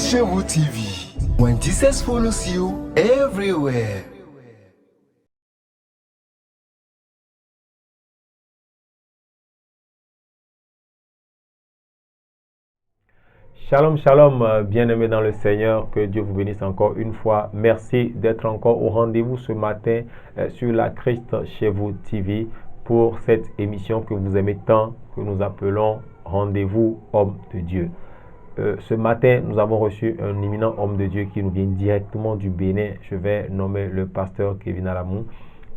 chez vous TV. When Jesus follows you everywhere. Shalom, shalom, bien-aimés dans le Seigneur, que Dieu vous bénisse encore une fois. Merci d'être encore au rendez-vous ce matin sur la Christ chez vous TV pour cette émission que vous aimez tant, que nous appelons Rendez-vous Homme de Dieu. Ce matin, nous avons reçu un éminent homme de Dieu qui nous vient directement du Bénin. Je vais nommer le pasteur Kevin Alamou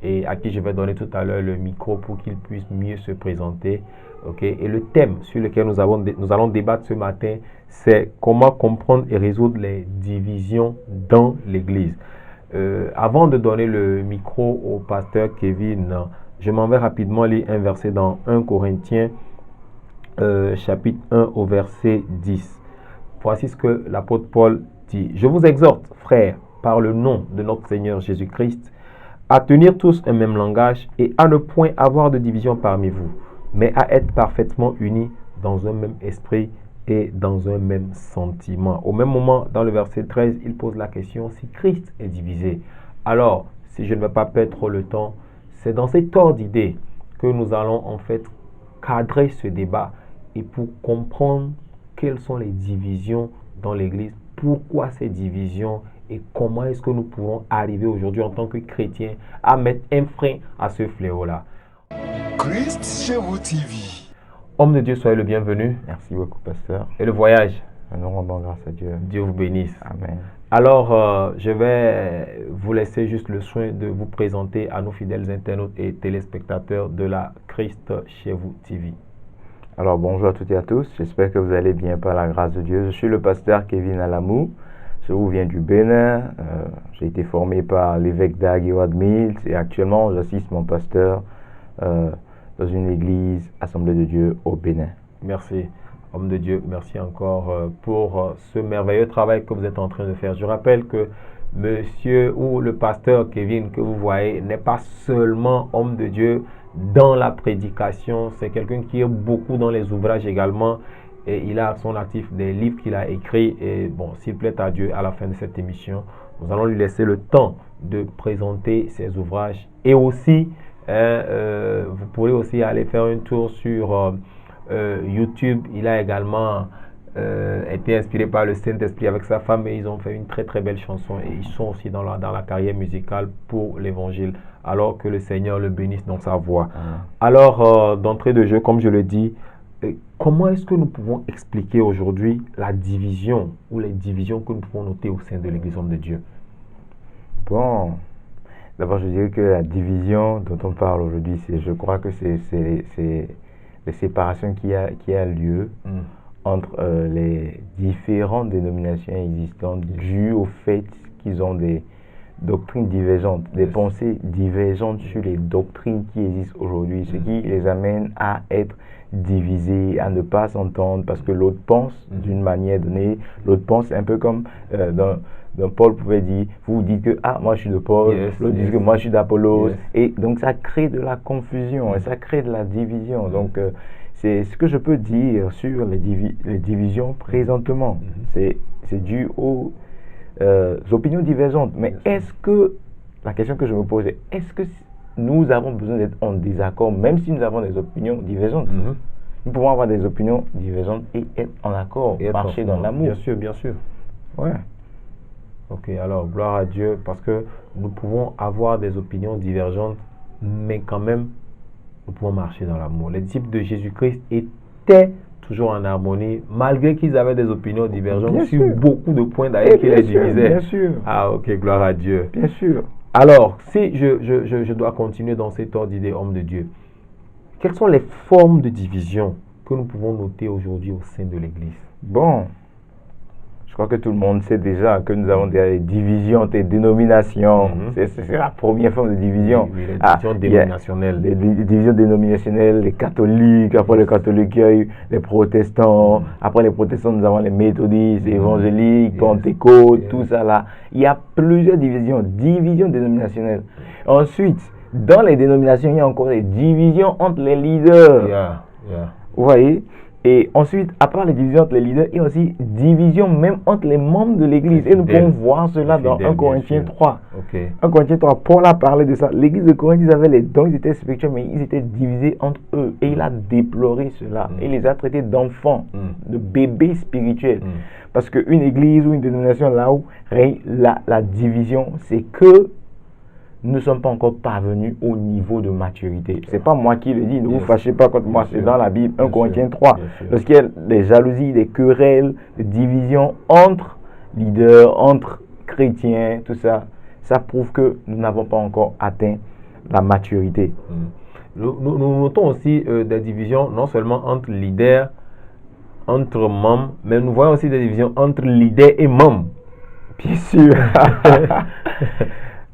et à qui je vais donner tout à l'heure le micro pour qu'il puisse mieux se présenter. Okay. Et le thème sur lequel nous allons débattre ce matin, c'est comment comprendre et résoudre les divisions dans l'Église. Avant de donner le micro au pasteur Kevin, je m'en vais rapidement lire un verset dans 1 Corinthiens chapitre 1 au verset 10. Voici ce que l'apôtre Paul dit. « Je vous exhorte, frères, par le nom de notre Seigneur Jésus-Christ, à tenir tous un même langage et à ne point avoir de division parmi vous, mais à être parfaitement unis dans un même esprit et dans un même sentiment. » Au même moment, dans le verset 13, il pose la question si Christ est divisé. Alors, si je ne vais pas perdre trop le temps, c'est dans cet ordre d'idée que nous allons en fait cadrer ce débat et pour comprendre quelles sont les divisions dans l'Église, pourquoi ces divisions et comment est-ce que nous pourrons arriver aujourd'hui en tant que chrétiens à mettre un frein à ce fléau-là. Christ chez vous TV. Homme de Dieu, soyez le bienvenu. Merci beaucoup, pasteur. Et le voyage? Nous rendons grâce à Dieu. Dieu vous bénisse. Amen. Alors, je vais vous laisser juste le soin de vous présenter à nos fidèles internautes et téléspectateurs de la Christ chez vous TV. Alors, bonjour à toutes et à tous. J'espère que vous allez bien par la grâce de Dieu. Je suis le pasteur Kevin Alamou. Je vous viens du Bénin. J'ai été formé par l'évêque d'Aguiwad Mills et actuellement, j'assiste mon pasteur dans une église Assemblée de Dieu au Bénin. Merci, homme de Dieu. Merci encore pour ce merveilleux travail que vous êtes en train de faire. Je rappelle que monsieur ou le pasteur Kevin que vous voyez n'est pas seulement homme de Dieu dans la prédication, c'est quelqu'un qui est beaucoup dans les ouvrages également et il a à son actif des livres qu'il a écrits et bon, s'il plaît à Dieu, à la fin de cette émission, nous allons lui laisser le temps de présenter ses ouvrages et aussi, vous pourrez aussi aller faire un tour sur YouTube. Il a également été inspiré par le Saint-Esprit avec sa femme et ils ont fait une très très belle chanson et ils sont aussi dans la carrière musicale pour l'évangile alors que le Seigneur le bénisse dans sa voix. Alors d'entrée de jeu, comme je le dis, comment est-ce que nous pouvons expliquer aujourd'hui la division ou les divisions que nous pouvons noter au sein de l'Église Homme de Dieu? Bon, d'abord je dirais que la division dont on parle aujourd'hui, je crois que c'est les séparations qui a lieu entre les différentes dénominations existantes dues au fait qu'ils ont des doctrines divergentes, des pensées divergentes sur les doctrines qui existent aujourd'hui, ce qui les amène à être divisés, à ne pas s'entendre parce que l'autre pense d'une manière donnée, l'autre pense un peu comme dans Paul pouvait dire, vous dites que moi je suis de Paul, l'autre dit que moi je suis d'Apollos, et donc ça crée de la confusion et ça crée de la division. Donc c'est ce que je peux dire sur les divisions présentement. C'est dû aux opinions divergentes. Mais est-ce que, la question que je me pose est-ce que nous avons besoin d'être en désaccord, même si nous avons des opinions divergentes? Nous pouvons avoir des opinions divergentes et être en accord, et marcher dans l'amour. Bien sûr, bien sûr. Ouais. Ok, alors gloire à Dieu parce que nous pouvons avoir des opinions divergentes, mais quand même, nous pouvons marcher dans l'amour. Les disciples de Jésus-Christ étaient toujours en harmonie, malgré qu'ils avaient des opinions divergentes sur beaucoup de points d'ailleurs qui les divisaient. Bien sûr. Ah ok, gloire à Dieu. Bien sûr. Alors, si je dois continuer dans cet ordre d'idée, homme de Dieu, quelles sont les formes de division que nous pouvons noter aujourd'hui au sein de l'Église? Bon, je crois que tout le monde sait déjà que nous avons des divisions, des dénominations. C'est la première forme de division. Oui, les divisions dénominationnelles. Les divisions dénominationnelles, les catholiques, après les catholiques, il y a eu les protestants. Après les protestants, nous avons les méthodistes, évangéliques, pentecôtes, tout ça là. Il y a plusieurs divisions dénominationnelles. Ensuite, dans les dénominations, il y a encore des divisions entre les leaders. Vous voyez? Et ensuite, à part les divisions entre les leaders, il y a aussi division même entre les membres de l'église. Et nous pouvons voir cela dans 1 Corinthiens 3. 1 Corinthiens 3, Paul a parlé de ça. L'église de Corinthe, ils avaient les dons, ils étaient spirituels, mais ils étaient divisés entre eux. Et il a déploré cela. Il les a traités d'enfants, de bébés spirituels. Parce qu'une église ou une dénomination là où règne la division, c'est que nous ne sommes pas encore parvenus au niveau de maturité. Ce n'est pas moi qui le dis, ne vous fâchez pas contre moi, c'est dans la Bible, 1 Corinthiens 3. Lorsqu'il y a des jalousies, des querelles, des divisions entre leaders, entre chrétiens, tout ça, ça prouve que nous n'avons pas encore atteint la maturité. Nous notons aussi des divisions non seulement entre leaders, entre membres, mais nous voyons aussi des divisions entre leaders et membres. Bien sûr.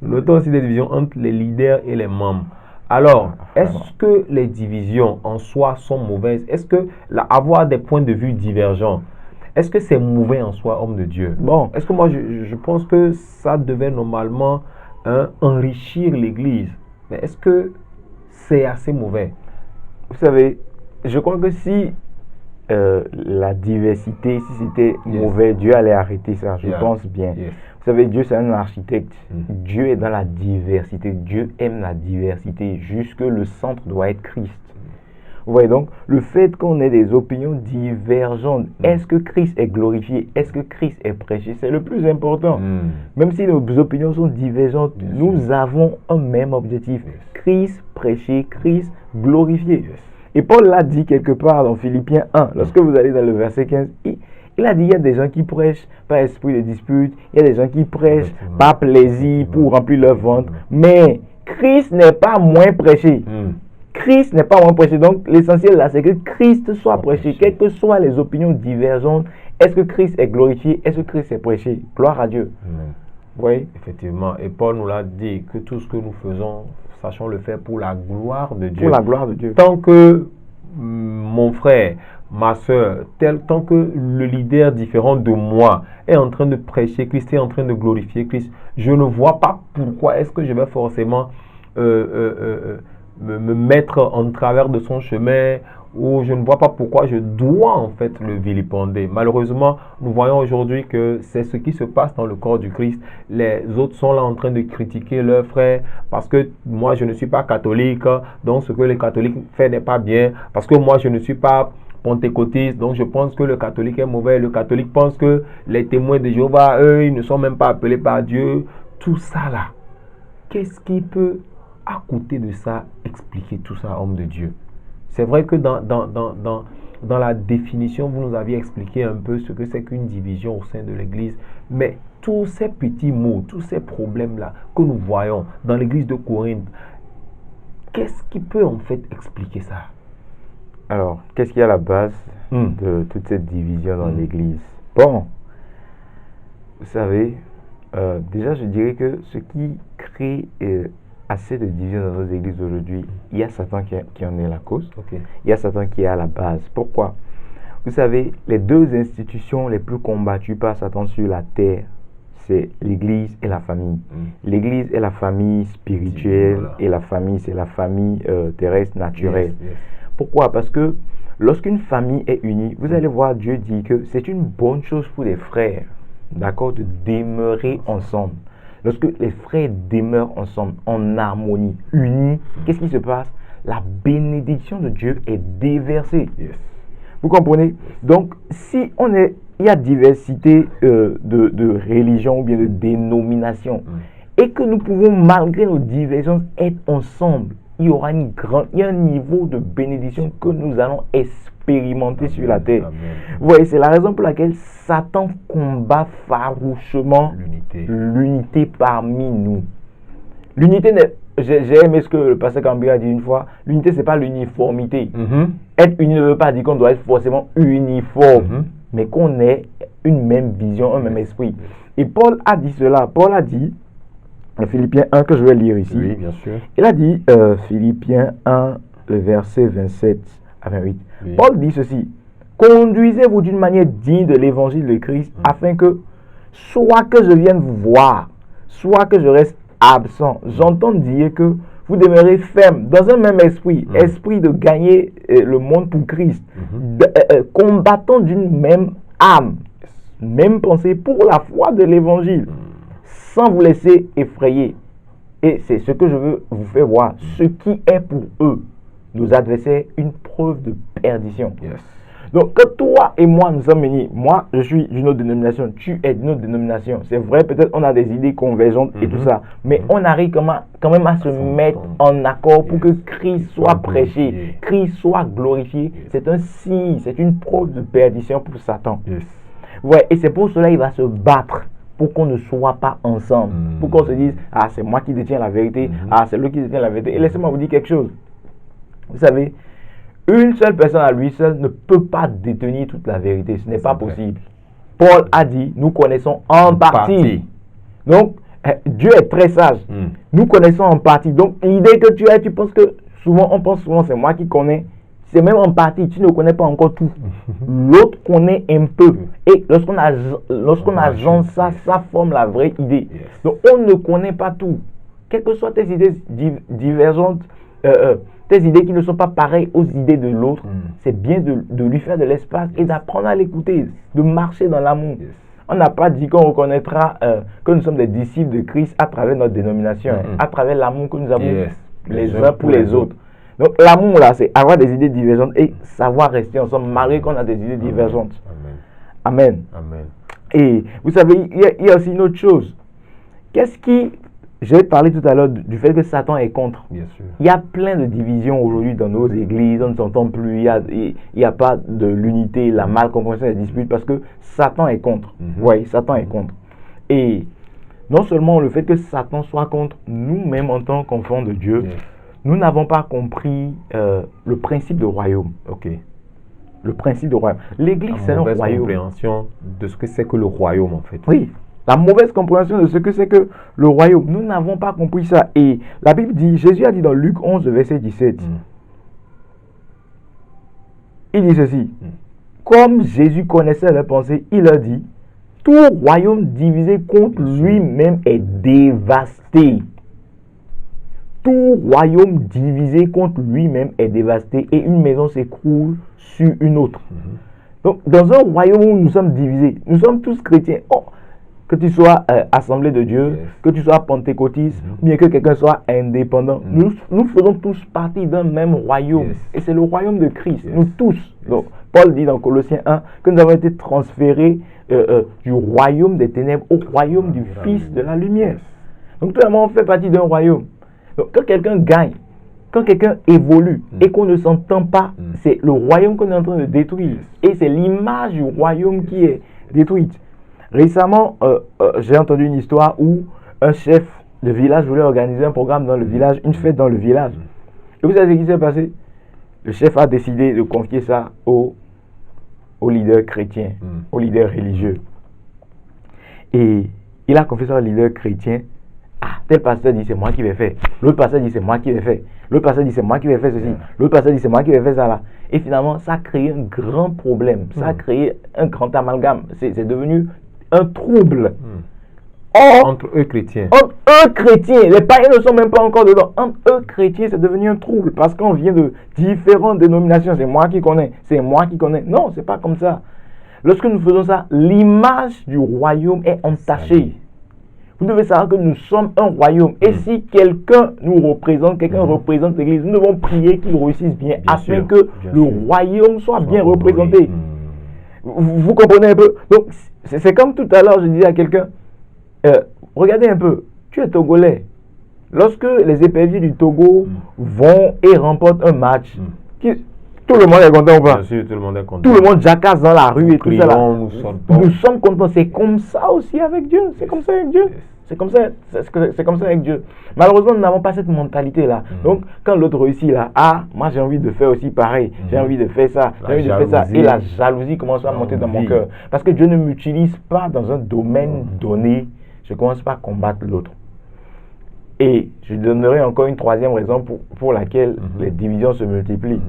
Nous notons aussi des divisions entre les leaders et les membres. Alors, est-ce que les divisions en soi sont mauvaises? Est-ce que avoir des points de vue divergents, est-ce que c'est mauvais en soi, homme de Dieu? Bon, est-ce que moi, je pense que ça devait normalement enrichir l'Église. Mais est-ce que c'est assez mauvais? Vous savez, je crois que si la diversité, si c'était mauvais, Dieu allait arrêter ça, je pense bien. Vous savez, Dieu c'est un architecte. Dieu est dans la diversité. Dieu aime la diversité. Jusque le centre doit être Christ. Vous voyez donc, le fait qu'on ait des opinions divergentes, est-ce que Christ est glorifié? Est-ce que Christ est prêché? C'est le plus important. Même si nos opinions sont divergentes, nous avons un même objectif. Christ prêché, Christ glorifié. Et Paul l'a dit quelque part dans Philippiens 1, lorsque vous allez dans le verset 15, il a dit, il y a des gens qui prêchent par esprit de dispute, il y a des gens qui prêchent par plaisir pour remplir leur ventre, mais Christ n'est pas moins prêché. Christ n'est pas moins prêché. Donc l'essentiel là, c'est que Christ soit prêché, quelles que soient les opinions divergentes. Est-ce que Christ est glorifié? Est-ce que Christ est prêché? Gloire à Dieu. Vous voyez? Effectivement. Et Paul nous l'a dit, que tout ce que nous faisons, sachons le faire pour la gloire de Dieu. Pour la gloire de Dieu. Tant que mon frère, ma soeur, tant que le leader différent de moi est en train de prêcher Christ, est en train de glorifier Christ, je ne vois pas pourquoi est-ce que je vais forcément me mettre en travers de son chemin, ou je ne vois pas pourquoi je dois en fait le vilipender. Malheureusement, nous voyons aujourd'hui que c'est ce qui se passe dans le corps du Christ. Les autres sont là en train de critiquer leurs frères parce que moi je ne suis pas catholique, donc ce que les catholiques font n'est pas bien, parce que moi je ne suis pas pentecôtiste, donc je pense que le catholique est mauvais. Le catholique pense que les témoins de Jéhovah, eux, ils ne sont même pas appelés par Dieu. Tout ça là, qu'est-ce qui peut, à côté de ça, expliquer tout ça, homme de Dieu? C'est vrai que dans la définition, vous nous aviez expliqué un peu ce que c'est qu'une division au sein de l'Église. Mais tous ces petits mots, tous ces problèmes-là que nous voyons dans l'Église de Corinthe, qu'est-ce qui peut en fait expliquer ça? Alors, qu'est-ce qui est à la base de toute cette division dans l'Église? Bon, vous savez, déjà je dirais que ce qui crée assez de divisions dans nos églises aujourd'hui, il y a Satan qui en est la cause. Il y a Satan qui est à la base. Pourquoi? Vous savez, les deux institutions les plus combattues par Satan sur la terre, c'est l'église et la famille. L'église est la famille spirituelle, et la famille, c'est la famille terrestre naturelle. Pourquoi? Parce que lorsqu'une famille est unie, vous allez voir Dieu dit que c'est une bonne chose pour les frères, d'accord, de demeurer ensemble. Lorsque les frères demeurent ensemble, en harmonie, unis, qu'est-ce qui se passe? La bénédiction de Dieu est déversée. Vous comprenez? Donc, si il y a diversité de religions ou bien de dénominations, et que nous pouvons, malgré nos divergences, être ensemble, il y aura un niveau de bénédiction que nous allons expérimenter sur la terre. Vous voyez, c'est la raison pour laquelle Satan combat farouchement l'unité parmi nous. L'unité, j'ai aimé ce que le pasteur Cambia a dit une fois, l'unité c'est pas l'uniformité. Être uni ne veut pas dire qu'on doit être forcément uniforme, mais qu'on ait une même vision, un même esprit. Et Paul a dit cela, Paul a dit, Philippiens 1 que je vais lire ici. Oui, bien sûr. Il a dit, Philippiens 1, le verset 27 à 28. Oui. Paul dit ceci: conduisez-vous d'une manière digne de l'évangile de Christ, afin que, soit que je vienne vous voir, soit que je reste absent. J'entends dire que vous demeurez ferme dans un même esprit, esprit de gagner le monde pour Christ, combattant d'une même âme, même pensée pour la foi de l'évangile, sans vous laisser effrayer. Et c'est ce que je veux vous faire voir. Ce qui est pour eux, nos adversaires, une preuve de perdition. Yes. Donc, quand toi et moi, nous sommes unis, moi, je suis d'une autre dénomination, tu es d'une autre dénomination. C'est vrai, peut-être on a des idées convergentes et tout ça, mais on arrive quand même à se mettre en accord pour que Christ soit prêché, Christ soit glorifié. C'est un signe, c'est une preuve de perdition pour Satan. Ouais, et c'est pour cela qu'il va se battre pour qu'on ne soit pas ensemble, pour qu'on se dise, ah, c'est moi qui détiens la vérité, ah, c'est lui qui détient la vérité. Et laissez-moi vous dire quelque chose. Vous savez, une seule personne à lui seul ne peut pas détenir toute la vérité. Ce n'est pas possible. Paul a dit, nous connaissons en partie. Donc, Dieu est très sage. Nous connaissons en partie. Donc, l'idée que tu as, tu penses que souvent, on pense souvent, c'est moi qui connais. C'est même en partie. Tu ne connais pas encore tout. L'autre connaît un peu. Et lorsqu'on agence ça, ça forme la vraie idée. Donc, on ne connaît pas tout. Quelles que soient tes idées divergentes, tes idées qui ne sont pas pareilles aux idées de l'autre, c'est bien de lui faire de l'espace et d'apprendre à l'écouter, de marcher dans l'amour. On n'a pas dit qu'on reconnaîtra que nous sommes des disciples de Christ à travers notre dénomination, à travers l'amour que nous avons les uns pour les autres. Donc l'amour là, c'est avoir des idées divergentes et savoir rester ensemble, malgré qu'on a des idées divergentes. Amen. Et vous savez, il y a aussi une autre chose. Qu'est-ce qui... J'ai parlé tout à l'heure du fait que Satan est contre. Bien sûr. Il y a plein de divisions aujourd'hui dans nos églises, on ne s'entend plus, il n'y a pas de l'unité, la malcompréhension, les disputes, parce que Satan est contre. Oui, Satan est contre. Et non seulement le fait que Satan soit contre, nous-mêmes en tant qu'enfants de Dieu, nous n'avons pas compris le principe de royaume. Le principe de royaume. L'église, c'est un royaume. La compréhension de ce que c'est que le royaume, en fait. Oui. La mauvaise compréhension de ce que c'est que le royaume. Nous n'avons pas compris ça. Et la Bible dit, Jésus a dit dans Luc 11, verset 17, il dit ceci, comme Jésus connaissait leurs pensées, il leur dit, tout royaume divisé contre lui-même est dévasté. Tout royaume divisé contre lui-même est dévasté et une maison s'écroule sur une autre. Donc, dans un royaume où nous sommes divisés, nous sommes tous chrétiens. Que tu sois assemblée de Dieu, que tu sois pentecôtiste, ou bien que quelqu'un soit indépendant, nous faisons tous partie d'un même royaume. Et c'est le royaume de Christ, nous tous. Donc, Paul dit dans Colossiens 1 que nous avons été transférés du royaume des ténèbres au royaume du Fils de la lumière. Donc, tout le monde fait partie d'un royaume. Donc, quand quelqu'un gagne, quand quelqu'un évolue et qu'on ne s'entend pas, c'est le royaume qu'on est en train de détruire. Et c'est l'image du royaume qui est détruite. Récemment, j'ai entendu une histoire où un chef de village voulait organiser un programme dans le village, une fête dans le village. Et vous savez ce qui s'est passé? Le chef a décidé de confier ça aux leaders chrétiens, aux leaders religieux. Et il a confié ça aux leaders chrétiens. Ah, tel pasteur dit c'est moi qui vais faire. L'autre pasteur dit c'est moi qui vais faire. L'autre pasteur dit c'est moi qui vais faire ceci. L'autre pasteur dit c'est moi qui vais faire ça là. Et finalement, ça a créé un grand problème. Ça a créé un grand amalgame. C'est devenu un trouble. Entre eux chrétiens. Entre eux chrétiens. Les païens ne sont même pas encore dedans. Entre eux chrétiens, c'est devenu un trouble. Parce qu'on vient de différentes dénominations. C'est moi qui connais. C'est moi qui connais. Non, c'est pas comme ça. Lorsque nous faisons ça, l'image du royaume est entachée. Vous devez savoir que nous sommes un royaume. Et si quelqu'un nous représente, quelqu'un représente l'Église, nous devons prier qu'il réussisse bien afin que le royaume soit bien représenté. Vous comprenez un peu? Donc, c'est comme tout à l'heure, je disais à quelqu'un, regardez un peu, tu es Togolais. Lorsque les éperviers du Togo vont et remportent un match, tout le monde est content ou pas? Bien sûr, tout le monde est content. Tout le monde jacasse dans la rue et tout ça. Là. Nous sommes contents. C'est comme ça aussi avec Dieu. C'est comme ça avec Dieu. C'est comme ça avec Dieu. Malheureusement, nous n'avons pas cette mentalité-là. Donc, quand l'autre réussit là, moi j'ai envie de faire aussi pareil. J'ai envie de faire ça. J'ai envie de faire ça. Et la jalousie commence à monter dans mon cœur. Parce que Dieu ne m'utilise pas dans un domaine donné. Je commence pas à combattre l'autre. Et je donnerai encore une troisième raison pour laquelle les divisions se multiplient.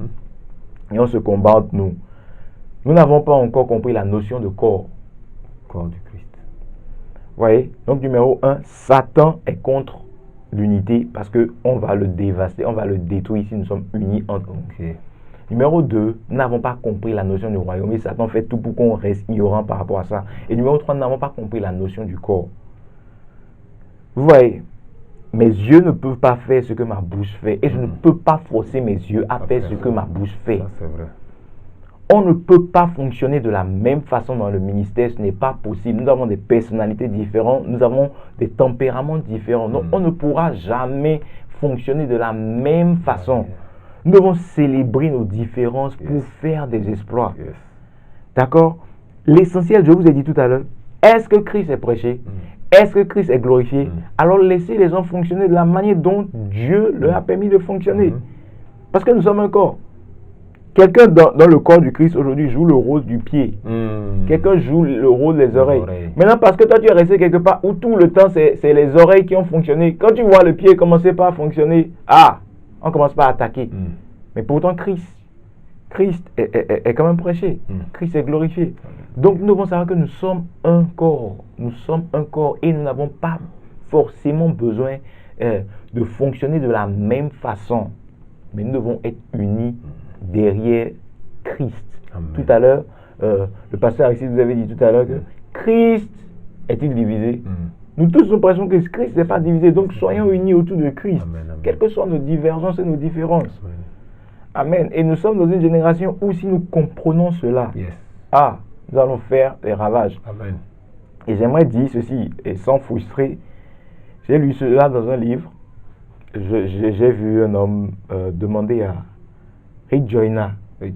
Et on se combat entre nous. Nous n'avons pas encore compris la notion de corps. Corps du Christ. Vous voyez? Donc numéro 1, Satan est contre l'unité parce qu'on va le dévaster, on va le détruire si nous sommes unis entre nous. Ok. Numéro 2, nous n'avons pas compris la notion du royaume et Satan fait tout pour qu'on reste ignorant par rapport à ça. Et numéro 3, nous n'avons pas compris la notion du corps. Vous voyez, mes yeux ne peuvent pas faire ce que ma bouche fait et je ne peux pas forcer mes yeux à faire ce que ma bouche fait. Ça, c'est vrai. On ne peut pas fonctionner de la même façon dans le ministère, ce n'est pas possible. Nous avons des personnalités différentes, nous avons des tempéraments différents. Donc, on ne pourra jamais fonctionner de la même façon. Nous devons célébrer nos différences pour faire des exploits. D'accord? L'essentiel, je vous ai dit tout à l'heure, est-ce que Christ est prêché? Est-ce que Christ est glorifié? Alors laissez les gens fonctionner de la manière dont Dieu leur a permis de fonctionner. Parce que nous sommes un corps. Quelqu'un dans le corps du Christ aujourd'hui joue le rôle du pied. Quelqu'un joue le rôle des oreilles. Maintenant, parce que toi tu es resté quelque part où tout le temps c'est les oreilles qui ont fonctionné. Quand tu vois le pied commencer pas à fonctionner, on commence pas à attaquer. Mais pourtant Christ est quand même prêché. Christ est glorifié. Donc nous devons savoir que nous sommes un corps. Nous sommes un corps et nous n'avons pas forcément besoin de fonctionner de la même façon. Mais nous devons être unis derrière Christ. Amen. Tout à l'heure, le pasteur ici vous avez dit tout à l'heure que Christ est-il divisé? Nous tous nous pensons que Christ n'est pas divisé. Donc soyons unis autour de Christ. Amen. Quelles que soient nos divergences et nos différences. Amen. Amen. Et nous sommes dans une génération où si nous comprenons cela, nous allons faire des ravages. Amen. Et j'aimerais dire ceci, et sans frustrer, j'ai lu cela dans un livre. J'ai vu un homme demander à Rick Joyner. Le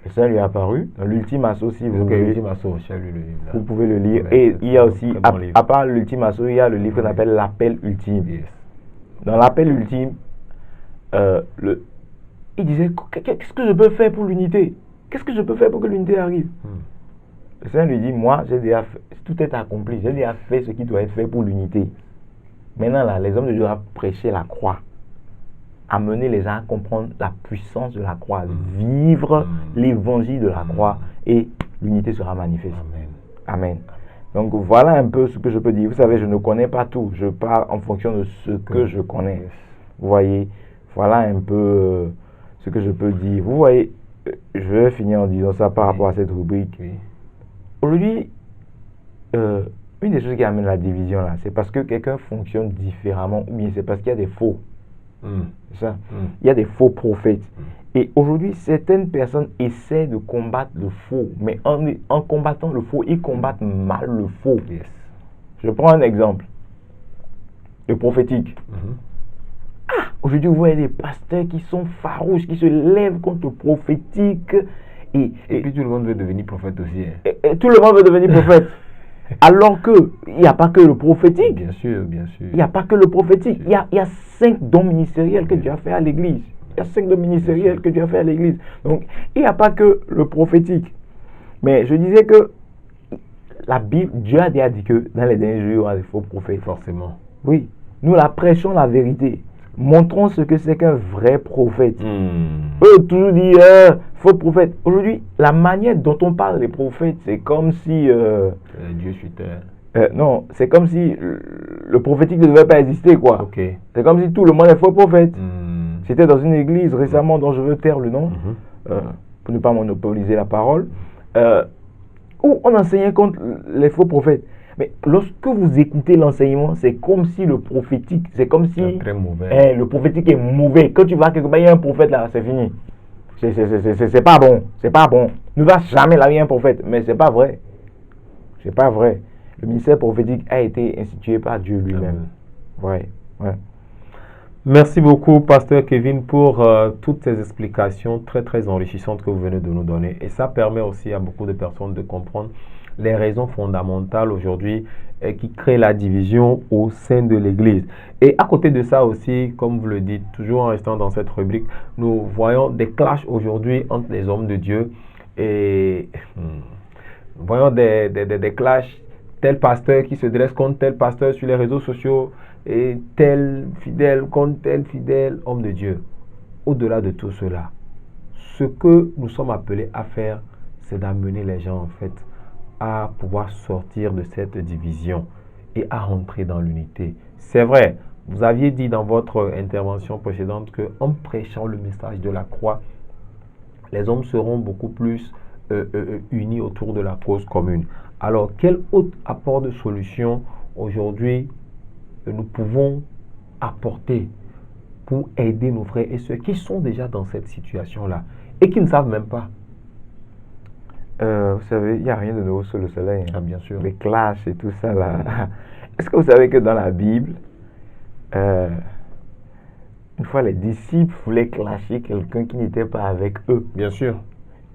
Ça lui est apparu dans l'Ultime Assaut, si vous voulez. L'Ultime Assaut, j'ai lu le livre. Là. Vous pouvez le lire. Ouais, et il y a aussi, très bon livre. à part l'Ultime Assaut, il y a le livre qu'on appelle l'Appel Ultime. Dans l'Appel Ultime, il disait, qu'est-ce que je peux faire pour l'unité? Qu'est-ce que je peux faire pour que l'unité arrive? Le Seigneur lui dit, moi, j'ai déjà fait, tout est accompli. J'ai déjà fait ce qui doit être fait pour l'unité. Maintenant, là, les hommes de Dieu doivent prêcher la croix. Amener les gens à comprendre la puissance de la croix. Vivre l'évangile de la croix. Et l'unité sera manifeste. Amen. Donc, voilà un peu ce que je peux dire. Vous savez, je ne connais pas tout. Je parle en fonction de ce que je connais. Vous voyez, voilà un peu ce que je peux dire. Vous voyez, je vais finir en disant ça par rapport à cette rubrique. Aujourd'hui, une des choses qui amène la division là, c'est parce que quelqu'un fonctionne différemment ou bien c'est parce qu'il y a des faux. C'est ça. Il y a des faux prophètes. Et aujourd'hui, certaines personnes essaient de combattre le faux, mais en combattant le faux, ils combattent mal le faux. Je prends un exemple. Le prophétique. Aujourd'hui, vous voyez des pasteurs qui sont farouches, qui se lèvent contre le prophétique. Et puis tout le monde veut devenir prophète aussi. Et tout le monde veut devenir prophète. Alors que il n'y a pas que le prophétique. Bien sûr. Il n'y a pas que le prophétique. Il y a 5 dons ministériels que Dieu a fait à l'église. Il y a 5 dons ministériels que Dieu a fait à l'église. Donc, il n'y a pas que le prophétique. Mais je disais que la Bible, Dieu a déjà dit que dans les derniers jours, il y aura des faux prophètes. Forcément. Oui. Nous la prêchons la vérité. Montrons ce que c'est qu'un vrai prophète. Eux, toujours dit faux prophète. Aujourd'hui, la manière dont on parle des prophètes, c'est comme si... Dieu sur terre. Non, c'est comme si le prophétique ne devait pas exister, quoi. Okay. C'est comme si tout le monde est faux prophète. J'étais dans une église récemment dont je veux taire le nom, pour ne pas monopoliser la parole, où on enseignait contre les faux prophètes. Mais lorsque vous écoutez l'enseignement, c'est comme si le prophétique, c'est comme si très mauvais. Le prophétique est mauvais. Quand tu vas quelque part, il y a un prophète là, c'est fini. C'est pas bon. C'est pas bon. Ne va jamais là, il y a un prophète. Mais c'est pas vrai. C'est pas vrai. Le ministère prophétique a été institué par Dieu lui-même. Ouais. Merci beaucoup, Pasteur Kevin, pour toutes ces explications très, très enrichissantes que vous venez de nous donner. Et ça permet aussi à beaucoup de personnes de comprendre les raisons fondamentales aujourd'hui qui créent la division au sein de l'Église. Et à côté de ça aussi, comme vous le dites, toujours en restant dans cette rubrique, nous voyons des clashs aujourd'hui entre les hommes de Dieu et nous voyons des clashs, tel pasteur qui se dresse contre tel pasteur sur les réseaux sociaux et tel fidèle contre tel fidèle homme de Dieu. Au-delà de tout cela, ce que nous sommes appelés à faire, c'est d'amener les gens en fait à pouvoir sortir de cette division et à rentrer dans l'unité. C'est vrai, Vous aviez dit dans votre intervention précédente qu'en prêchant le message de la croix, les hommes seront beaucoup plus unis autour de la cause commune. Alors, quel autre apport de solution aujourd'hui nous pouvons apporter pour aider nos frères et sœurs qui sont déjà dans cette situation-là et qui ne savent même pas? Vous savez, il n'y a rien de nouveau sous le soleil. Ah, bien sûr. Les clashs et tout ça là. Est-ce que vous savez que dans la Bible, une fois les disciples voulaient clasher quelqu'un qui n'était pas avec eux? Bien sûr.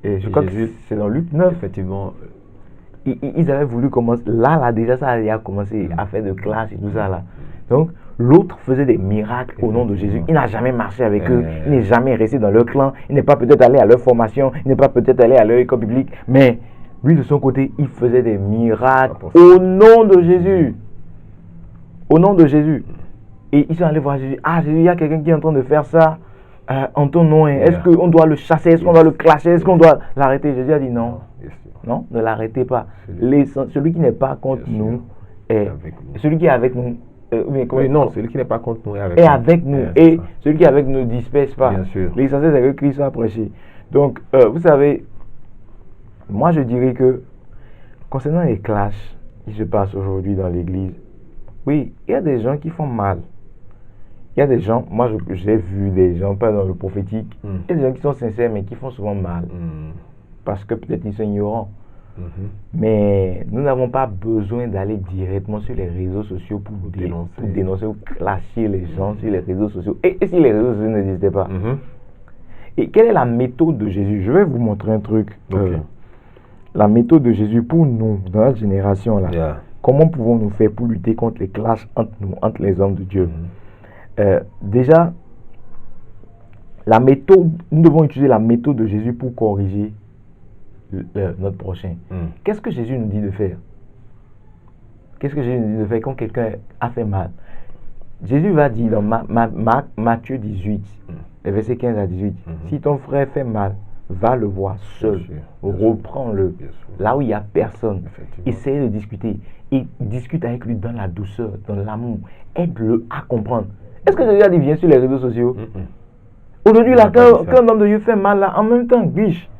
Et je crois que c'est dans Luc 9. Effectivement. Ils avaient voulu commencer. Là, déjà, ça a commencé à faire de clash et tout ça là. Donc, l'autre faisait des miracles au nom de Jésus. Il n'a jamais marché avec eux. Il n'est jamais resté dans leur clan. Il n'est pas peut-être allé à leur formation. Il n'est pas peut-être allé à leur école biblique. Mais lui, de son côté, il faisait des miracles au nom de Jésus. Au nom de Jésus. Et ils sont allés voir Jésus. Ah, Jésus, il y a quelqu'un qui est en train de faire ça en ton nom. Est-ce qu'on doit le chasser? Est-ce qu'on doit le clasher? Est-ce qu'on doit l'arrêter? Jésus a dit non. Non, ne l'arrêtez pas. Celui qui n'est pas contre nous est celui qui est avec nous. Non, celui qui n'est pas contre nous est avec nous. Et celui qui est avec nous ne disperse pas. Bien sûr. L'essentiel, c'est que Christ soit prêché. Donc, vous savez, moi je dirais que concernant les clashs qui se passent aujourd'hui dans l'église, oui, il y a des gens qui font mal. Il y a des gens, moi j'ai vu des gens, pas dans le prophétique, il y a des gens qui sont sincères mais qui font souvent mal. Parce que peut-être ils sont ignorants. Mais nous n'avons pas besoin d'aller directement sur les réseaux sociaux pour dénoncer ou clasher les gens sur les réseaux sociaux. Et si les réseaux sociaux n'existaient pas? Et quelle est la méthode de Jésus? Je vais vous montrer un truc. La méthode de Jésus pour nous, dans notre génération là. Comment pouvons-nous faire pour lutter contre les clashs entre nous, entre les hommes de Dieu? Déjà, la méthode, nous devons utiliser la méthode de Jésus pour corriger notre prochain. Qu'est-ce que Jésus nous dit de faire? Qu'est-ce que Jésus nous dit de faire quand quelqu'un a fait mal? Jésus va dire dans Matthieu 18, les versets 15 à 18, si ton frère fait mal, va le voir seul, reprends-le là où il n'y a personne, essaye de discuter et discute avec lui dans la douceur, dans l'amour, aide-le à comprendre. Est-ce que Jésus a dit viens sur les réseaux sociaux? Aujourd'hui là, quand un homme de Dieu fait mal là, en même temps, biche,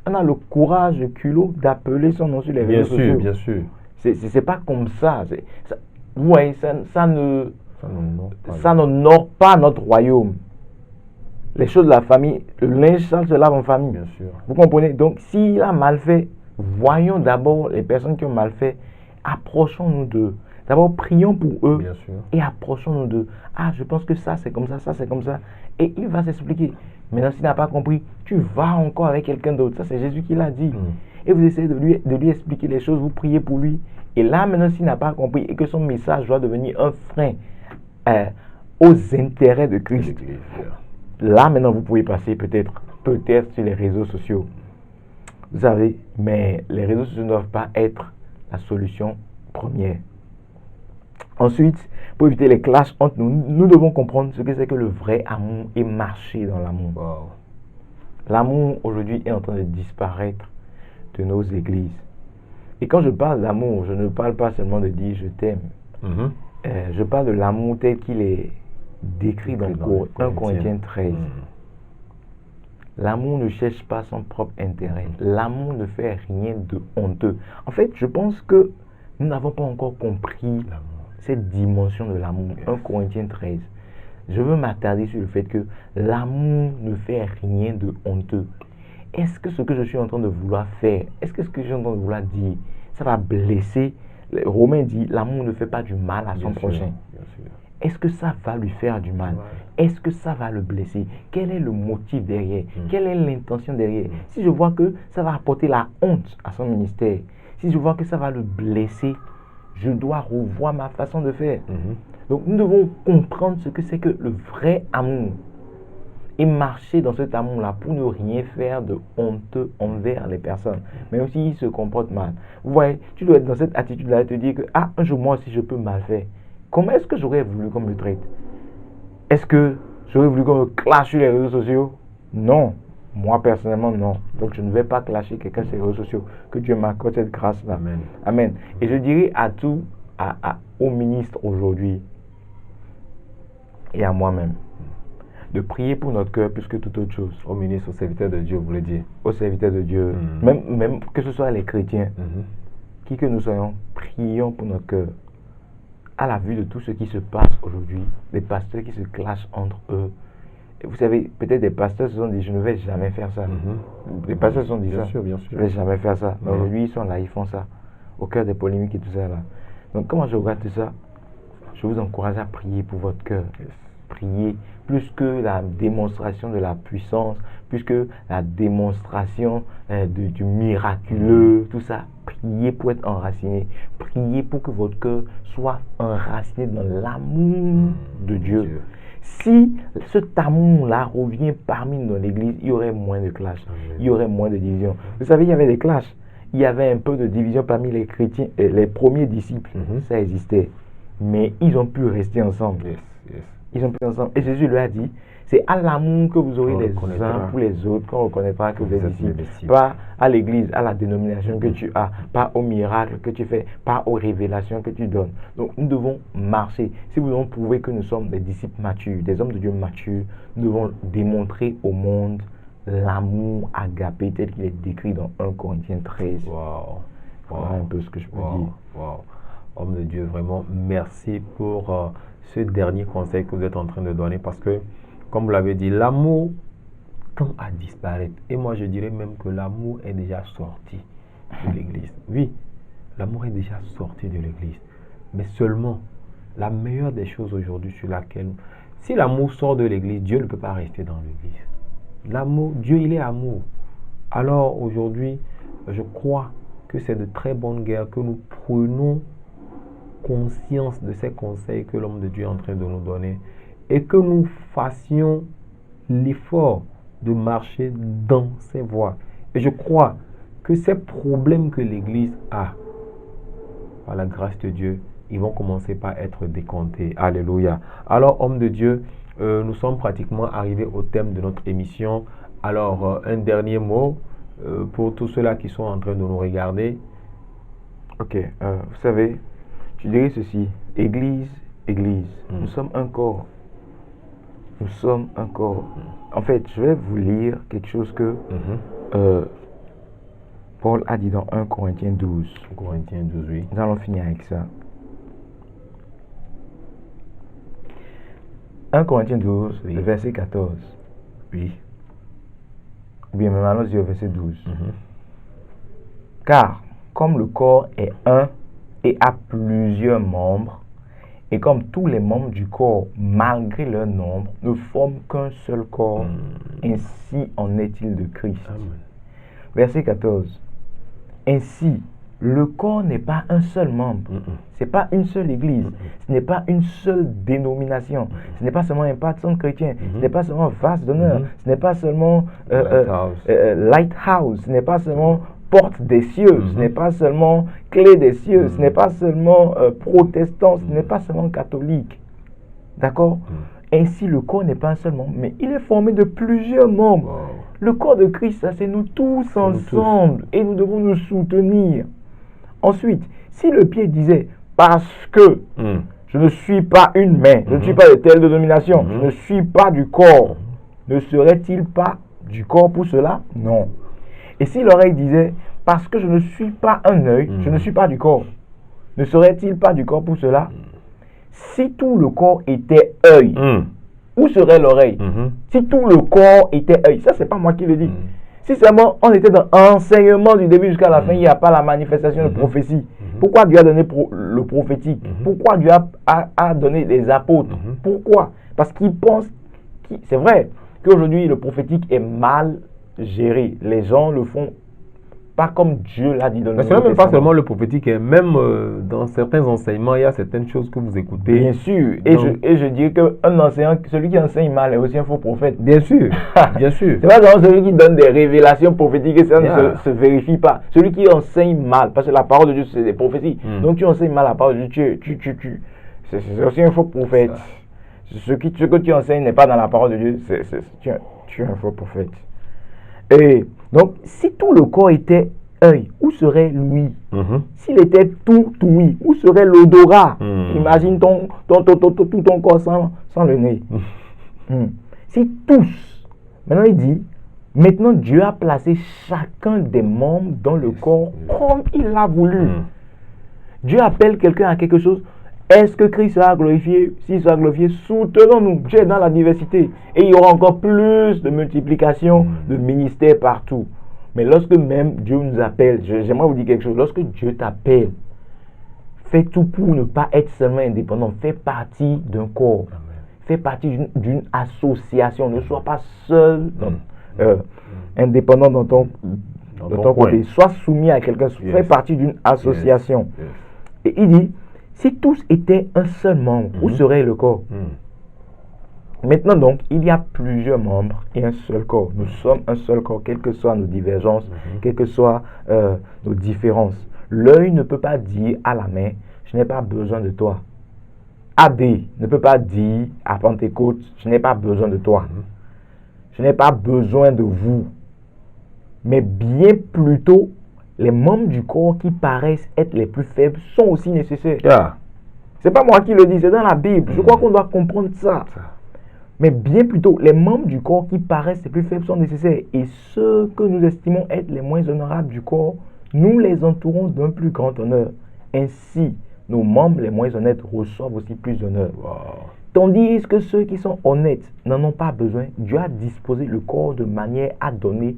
on a le courage, le culot d'appeler son nom sur les réseaux sociaux. Bien sûr. C'est pas comme ça. Vous voyez, ça n'honore pas notre royaume. Les choses de la famille, le linge sale se lave en famille. Bien sûr. Vous comprenez? Donc, s'il a mal fait, voyons d'abord les personnes qui ont mal fait, approchons-nous d'eux. D'abord, prions pour eux. Bien sûr. Et approchons-nous d'eux. Ah, je pense que ça, c'est comme ça, ça, c'est comme ça. Et il va s'expliquer. Maintenant, s'il n'a pas compris, tu vas encore avec quelqu'un d'autre. Ça, c'est Jésus qui l'a dit. Et vous essayez de lui expliquer les choses, vous priez pour lui. Et là, maintenant, s'il n'a pas compris et que son message doit devenir un frein aux intérêts de Christ, là, maintenant, vous pouvez passer peut-être sur les réseaux sociaux. Vous savez, mais les réseaux sociaux ne doivent pas être la solution première. Ensuite, pour éviter les clashs entre nous, nous devons comprendre ce que c'est que le vrai amour et marcher dans l'amour. Wow. L'amour aujourd'hui est en train de disparaître de nos églises. Et quand je parle d'amour, je ne parle pas seulement de dire je t'aime. Je parle de l'amour tel qu'il est décrit dans 1 Corinthiens 13. L'amour ne cherche pas son propre intérêt. L'amour ne fait rien de honteux. En fait, je pense que nous n'avons pas encore compris cette dimension de l'amour. 1 Corinthiens 13. Je veux m'attarder sur le fait que l'amour ne fait rien de honteux. Est-ce que ce que je suis en train de vouloir faire, est-ce que ce que je suis en train de vouloir dire, ça va blesser? Romain dit, l'amour ne fait pas du mal à son prochain. Est-ce que ça va lui faire du mal? Est-ce que ça va le blesser? Quel est le motif derrière? Quelle est l'intention derrière? Si je vois que ça va apporter la honte à son ministère, si je vois que ça va le blesser, je dois revoir ma façon de faire. Donc nous devons comprendre ce que c'est que le vrai amour et marcher dans cet amour-là pour ne rien faire de honteux envers les personnes. Mais aussi, ils se comportent mal. Vous voyez, tu dois être dans cette attitude-là et te dire que, ah, un jour, moi aussi, je peux mal faire. Comment est-ce que j'aurais voulu qu'on me traite? Est-ce que j'aurais voulu qu'on me clash sur les réseaux sociaux? Non. Moi, personnellement, non. Donc, je ne vais pas clasher quelqu'un sur les réseaux sociaux. Que Dieu m'accorde cette grâce-là. Amen. Amen. Et je dirais à tous, aux ministres aujourd'hui, et à moi-même. De prier pour notre cœur plus que toute autre chose. Au ministre, au serviteur de Dieu, vous voulez dire? Au serviteur de Dieu. Même que ce soit les chrétiens, qui que nous soyons, prions pour notre cœur. À la vue de tout ce qui se passe aujourd'hui, les pasteurs qui se clashent entre eux. Et vous savez, peut-être des pasteurs se sont dit, je ne vais jamais faire ça. Les pasteurs se sont dit bien ça. Sûr, bien sûr. Je ne vais jamais faire ça. Mais aujourd'hui, ils sont là, ils font ça. Au cœur des polémiques et tout ça là. Donc, comment je regarde tout ça? Je vous encourage à prier pour votre cœur. Prier plus que la démonstration de la puissance, plus que la démonstration du miraculeux, tout ça. Priez pour être enraciné. Priez pour que votre cœur soit enraciné dans l'amour de Dieu. Si cet amour-là revient parmi nous dans l'église, il y aurait moins de clash, il y aurait moins de division. Vous savez, il y avait des clashs. Il y avait un peu de division parmi les chrétiens, les premiers disciples. Ça existait. Mais ils ont pu rester ensemble. Ils ont pu ensemble. Et Jésus lui a dit, c'est à l'amour que vous aurez les uns pour les autres qu'on reconnaîtra que vous êtes disciples. Pas à l'église, à la dénomination que tu as, pas au miracle que tu fais, pas aux révélations que tu donnes. Donc nous devons marcher. Si nous devons prouver que nous sommes des disciples matures, des hommes de Dieu matures, nous devons démontrer au monde l'amour agapé tel qu'il est décrit dans 1 Corinthiens 13. Voilà un peu ce que je peux dire. Homme de Dieu, vraiment, merci pour ce dernier conseil que vous êtes en train de donner parce que, comme vous l'avez dit, l'amour tend à disparaître. Et moi, je dirais même que l'amour est déjà sorti de l'Église. Oui, l'amour est déjà sorti de l'Église. Mais seulement, la meilleure des choses aujourd'hui sur laquelle... Si l'amour sort de l'Église, Dieu ne peut pas rester dans l'Église. L'amour, Dieu, il est amour. Alors, aujourd'hui, je crois que c'est de très bonne guerre que nous prenons conscience de ces conseils que l'homme de Dieu est en train de nous donner et que nous fassions l'effort de marcher dans ces voies. Et je crois que ces problèmes que l'Église a, par la grâce de Dieu, ils vont commencer par être décomptés. Alléluia. Alors, homme de Dieu, nous sommes pratiquement arrivés au thème de notre émission. Alors, un dernier mot pour tous ceux-là qui sont en train de nous regarder. Ok, vous savez, je dirais ceci, Église, nous sommes un corps. Nous sommes un corps. En fait, je vais vous lire quelque chose que Paul a dit dans 1 Corinthiens 12. 1 Corinthiens 12, oui. Nous allons finir avec ça. 1 Corinthiens 12, oui. Verset 14. Oui. Ou bien même allons-y au verset 12. Car, comme le corps est un et a plusieurs membres, et comme tous les membres du corps, malgré leur nombre, ne forment qu'un seul corps, ainsi en est-il de Christ. Amen. Verset 14. Ainsi, le corps n'est pas un seul membre. Ce n'est pas une seule église. Ce n'est pas une seule dénomination. Ce n'est pas seulement un patron chrétien. Ce n'est pas seulement vase d'honneur. Ce n'est pas seulement lighthouse. Ce n'est pas seulement porte des cieux. Ce n'est pas seulement clé des cieux. Ce n'est pas seulement protestant. Ce n'est pas seulement catholique. D'accord? Ainsi, le corps n'est pas un seul membre, mais il est formé de plusieurs membres. Wow. Le corps de Christ, ça c'est nous tous ensemble. Et nous devons nous soutenir. Ensuite, si le pied disait, parce que je ne suis pas une main, je ne suis pas de telle dénomination, je ne suis pas du corps, ne serait-il pas du corps pour cela? Non. Et si l'oreille disait, parce que je ne suis pas un œil, je ne suis pas du corps, ne serait-il pas du corps pour cela? Si tout le corps était œil, où serait l'oreille? Si tout le corps était œil, ça c'est pas moi qui le dis. Si seulement on était dans l'enseignement du début jusqu'à la fin, il n'y a pas la manifestation de prophétie. Pourquoi Dieu a donné le prophétique? Pourquoi Dieu a donné les apôtres? Pourquoi? Parce qu'il pense, c'est vrai qu'aujourd'hui le prophétique est mal géré. Les gens le font pas comme Dieu l'a dit dans le Nouveau Testament. Mais ce n'est même pas seulement le prophétique, même dans certains enseignements, il y a certaines choses que vous écoutez. Bien sûr, et je dirais qu'un enseignant, celui qui enseigne mal est aussi un faux prophète. Bien sûr, bien sûr. C'est pas seulement celui qui donne des révélations prophétiques et ça ne se vérifie pas. Celui qui enseigne mal, parce que la parole de Dieu c'est des prophéties. Donc tu enseignes mal la parole de Dieu, c'est aussi un faux prophète. Ce que tu enseignes n'est pas dans la parole de Dieu, tu es un faux prophète. Et donc, si tout le corps était œil, où serait l'ouïe? Mhm. S'il était tout ouïe, où serait l'odorat? Imagine tout ton corps sans le nez. Si tous, maintenant il dit, maintenant Dieu a placé chacun des membres dans le corps comme il l'a voulu. Dieu appelle quelqu'un à quelque chose. Est-ce que Christ sera glorifié? S'il sera glorifié, soutenons-nous. Dieu est dans la diversité. Et il y aura encore plus de multiplication de ministères partout. Mais lorsque même Dieu nous appelle, j'aimerais vous dire quelque chose. Lorsque Dieu t'appelle, fais tout pour ne pas être seulement indépendant. Fais partie d'un corps. Fais partie d'une association. Ne sois pas seul, indépendant dans ton côté. Sois soumis à quelqu'un. Fais partie d'une association. Et il dit, si tous étaient un seul membre, où serait le corps? Maintenant donc, il y a plusieurs membres et un seul corps. Nous sommes un seul corps, quelles que soient nos divergences, quelles que soient nos différences. L'œil ne peut pas dire à la main, je n'ai pas besoin de toi. AD ne peut pas dire à Pentecôte, je n'ai pas besoin de toi. Je n'ai pas besoin de vous. Mais bien plutôt, les membres du corps qui paraissent être les plus faibles sont aussi nécessaires. C'est pas moi qui le dis, c'est dans la Bible. Je crois qu'on doit comprendre ça. Mais bien plutôt, les membres du corps qui paraissent les plus faibles sont nécessaires. Et ceux que nous estimons être les moins honorables du corps, nous les entourons d'un plus grand honneur. Ainsi, nos membres les moins honnêtes reçoivent aussi plus d'honneur. Tandis que ceux qui sont honnêtes n'en ont pas besoin, Dieu a disposé le corps de manière à donner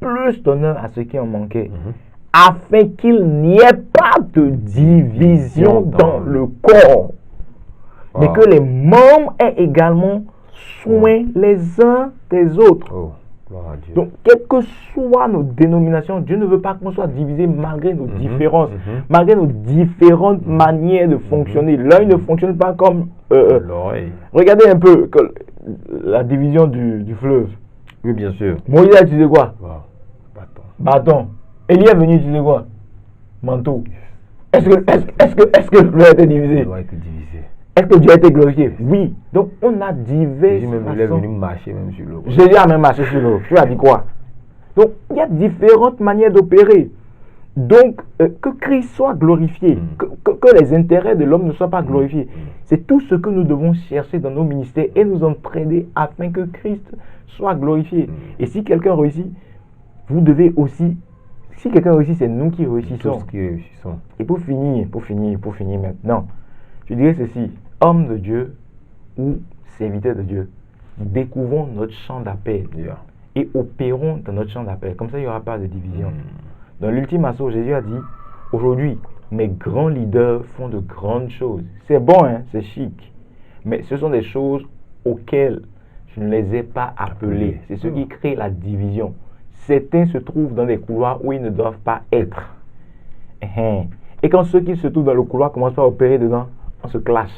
plus d'honneur à ceux qui en manquaient, afin qu'il n'y ait pas de division dans le corps, mais que les membres aient également soin les uns des autres. Donc, quelles que soient nos dénominations, Dieu ne veut pas qu'on soit divisé malgré nos différences, malgré nos différentes manières de fonctionner. L'œil ne fonctionne pas comme l'oreille. Regardez un peu la division du fleuve. Oui, bien sûr. Moïse a utilisé quoi? Bâton. Élie est venu utiliser quoi? Manteau. Est-ce que le fleuve a été divisé? doit être divisé. Est-ce que Dieu a été glorifié? Oui. Donc, on a diverses façons. Il est venu marcher même sur l'eau. Jésus a même marché sur l'eau. Tu as dit quoi? Donc, il y a différentes manières d'opérer. Donc, que Christ soit glorifié, que les intérêts de l'homme ne soient pas glorifiés. C'est tout ce que nous devons chercher dans nos ministères et nous entraîner afin que Christ soit glorifié. Et si quelqu'un réussit, vous devez aussi, si quelqu'un réussit, c'est nous qui réussissons. Et pour finir maintenant, je dirais ceci, homme de Dieu ou serviteur de Dieu, découvrons notre champ d'appel et opérons dans notre champ d'appel. Comme ça, il n'y aura pas de division. Dans l'ultime assaut, Jésus a dit, aujourd'hui, mes grands leaders font de grandes choses. C'est bon, hein, c'est chic. Mais ce sont des choses auxquelles je ne les ai pas appelés. C'est ce qui crée la division. Certains se trouvent dans des couloirs où ils ne doivent pas être. Et quand ceux qui se trouvent dans le couloir commencent à opérer dedans, on se clash.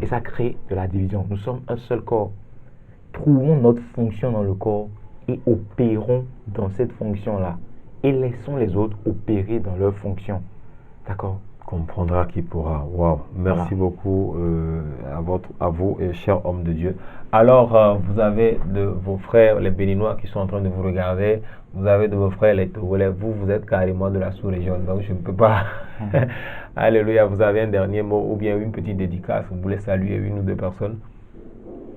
Et ça crée de la division. Nous sommes un seul corps. Trouvons notre fonction dans le corps et opérons dans cette fonction-là. Et laissons les autres opérer dans leur fonction. D'accord? Comprendra qui pourra. Wow. Merci beaucoup à vous, chers hommes de Dieu. Alors, vous avez de vos frères, les Béninois, qui sont en train de vous regarder. Vous avez de vos frères, les Togolais. Vous êtes carrément de la sous-région. Donc, je ne peux pas. Alléluia. Vous avez un dernier mot ou bien une petite dédicace. Vous voulez saluer une ou deux personnes?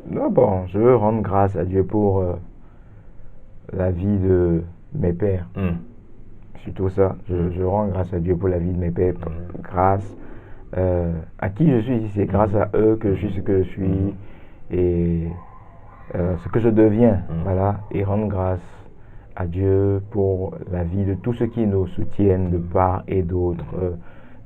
Non, bon, je veux rendre grâce à Dieu pour la vie de mes pères. Surtout ça, je rends grâce à Dieu pour la vie de mes pères. Grâce à qui je suis ici, c'est grâce à eux que je suis ce que je suis et ce que je deviens. Voilà, et rendre grâce à Dieu pour la vie de tous ceux qui nous soutiennent de part et d'autre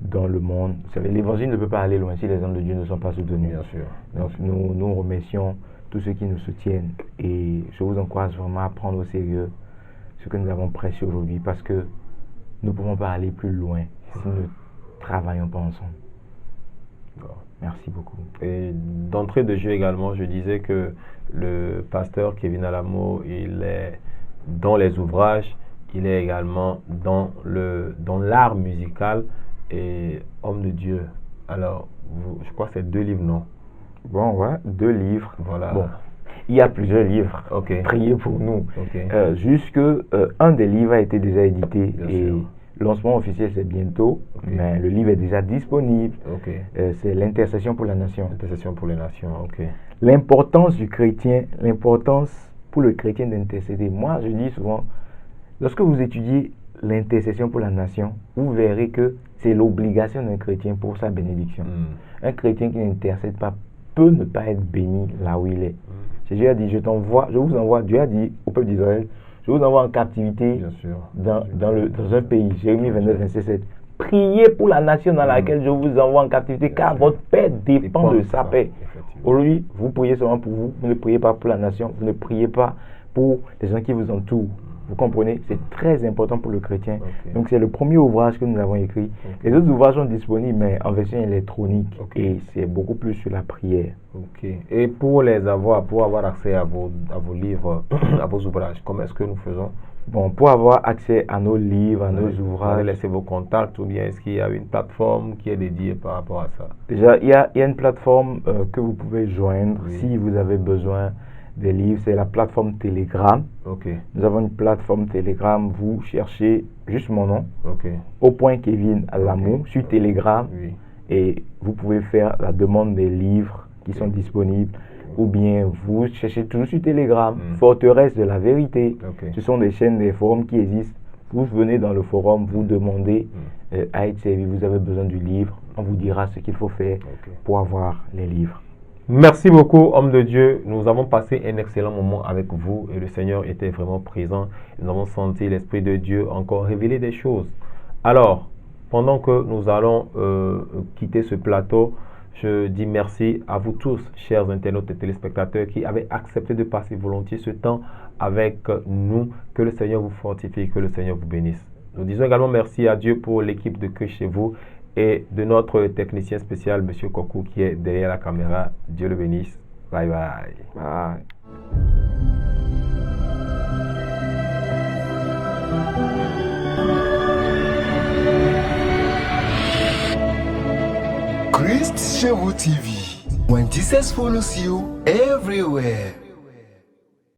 dans le monde. Vous savez, l'évangile ne peut pas aller loin si les hommes de Dieu ne sont pas soutenus. Bien sûr. Donc nous remercions tous ceux qui nous soutiennent et je vous encourage vraiment à prendre au sérieux ce que nous avons prêché aujourd'hui parce que nous ne pouvons pas aller plus loin si nous ne travaillons pas ensemble. Merci beaucoup. Et d'entrée de jeu également, je disais que le pasteur Kevin Alamo, il est dans les ouvrages, il est également dans l'art musical et homme de Dieu. Alors, je crois que c'est 2 livres, non? Bon, ouais, 2 livres. Voilà. Bon. Il y a plusieurs livres. Ok. Priez pour nous. Ok. Un des livres a été déjà édité Bien et sûr. le lancement officiel c'est bientôt, Ok. mais le livre est déjà disponible. Ok. C'est l'intercession pour la nation. Intercession pour les nations. Ok. L'importance du chrétien, l'importance pour le chrétien d'intercéder. Moi, je dis souvent, lorsque vous étudiez l'intercession pour la nation, vous verrez que c'est l'obligation d'un chrétien pour sa bénédiction. Un chrétien qui n'intercède pas peut ne pas être béni là où il est. Jésus a dit, je vous envoie, Dieu a dit au peuple d'Israël, je vous envoie en captivité Bien sûr. dans un pays. Jérémie 29, verset 7. Priez pour la nation dans laquelle je vous envoie en captivité, car votre paix dépend de sa paix. Aujourd'hui, vous priez seulement pour vous, vous ne priez pas pour la nation, vous ne priez pas pour les gens qui vous entourent. Vous comprenez? C'est très important pour le chrétien. Ok. Donc, c'est le premier ouvrage que nous avons écrit. Ok. Les autres ouvrages sont disponibles, mais en version électronique. Ok. Et c'est beaucoup plus sur la prière. Ok. Et pour avoir accès à vos livres, à vos ouvrages, comment est-ce que nous faisons? Bon, pour avoir accès à nos livres, à nos Vous allez ouvrages, laisser vos contacts ou bien est-ce qu'il y a une plateforme qui est dédiée par rapport à ça? déjà, il y a une plateforme que vous pouvez joindre Oui. si vous avez besoin des livres. C'est la plateforme Telegram. Ok. Nous avons une plateforme Telegram. Vous cherchez juste mon nom, Ok. au point Kevin Alamou, sur Telegram. Oui. Et vous pouvez faire la demande des livres qui sont disponibles. Ou bien vous cherchez toujours sur Telegram, Forteresse de la vérité. Ok. Ce sont des chaînes, des forums qui existent. Vous venez dans le forum, vous demandez à être servi, vous avez besoin du livre. On vous dira ce qu'il faut faire pour avoir les livres. Merci beaucoup, homme de Dieu. Nous avons passé un excellent moment avec vous et le Seigneur était vraiment présent. Nous avons senti l'Esprit de Dieu encore révéler des choses. Alors, pendant que nous allons quitter ce plateau, je dis merci à vous tous, chers internautes et téléspectateurs, qui avez accepté de passer volontiers ce temps avec nous. Que le Seigneur vous fortifie, que le Seigneur vous bénisse. Nous disons également merci à Dieu pour l'équipe de Christ chez vous et de notre technicien spécial, M. Kokou, qui est derrière la caméra. Dieu le bénisse. Bye bye. Bye. Christ Chez vous TV. When Jesus follows you everywhere.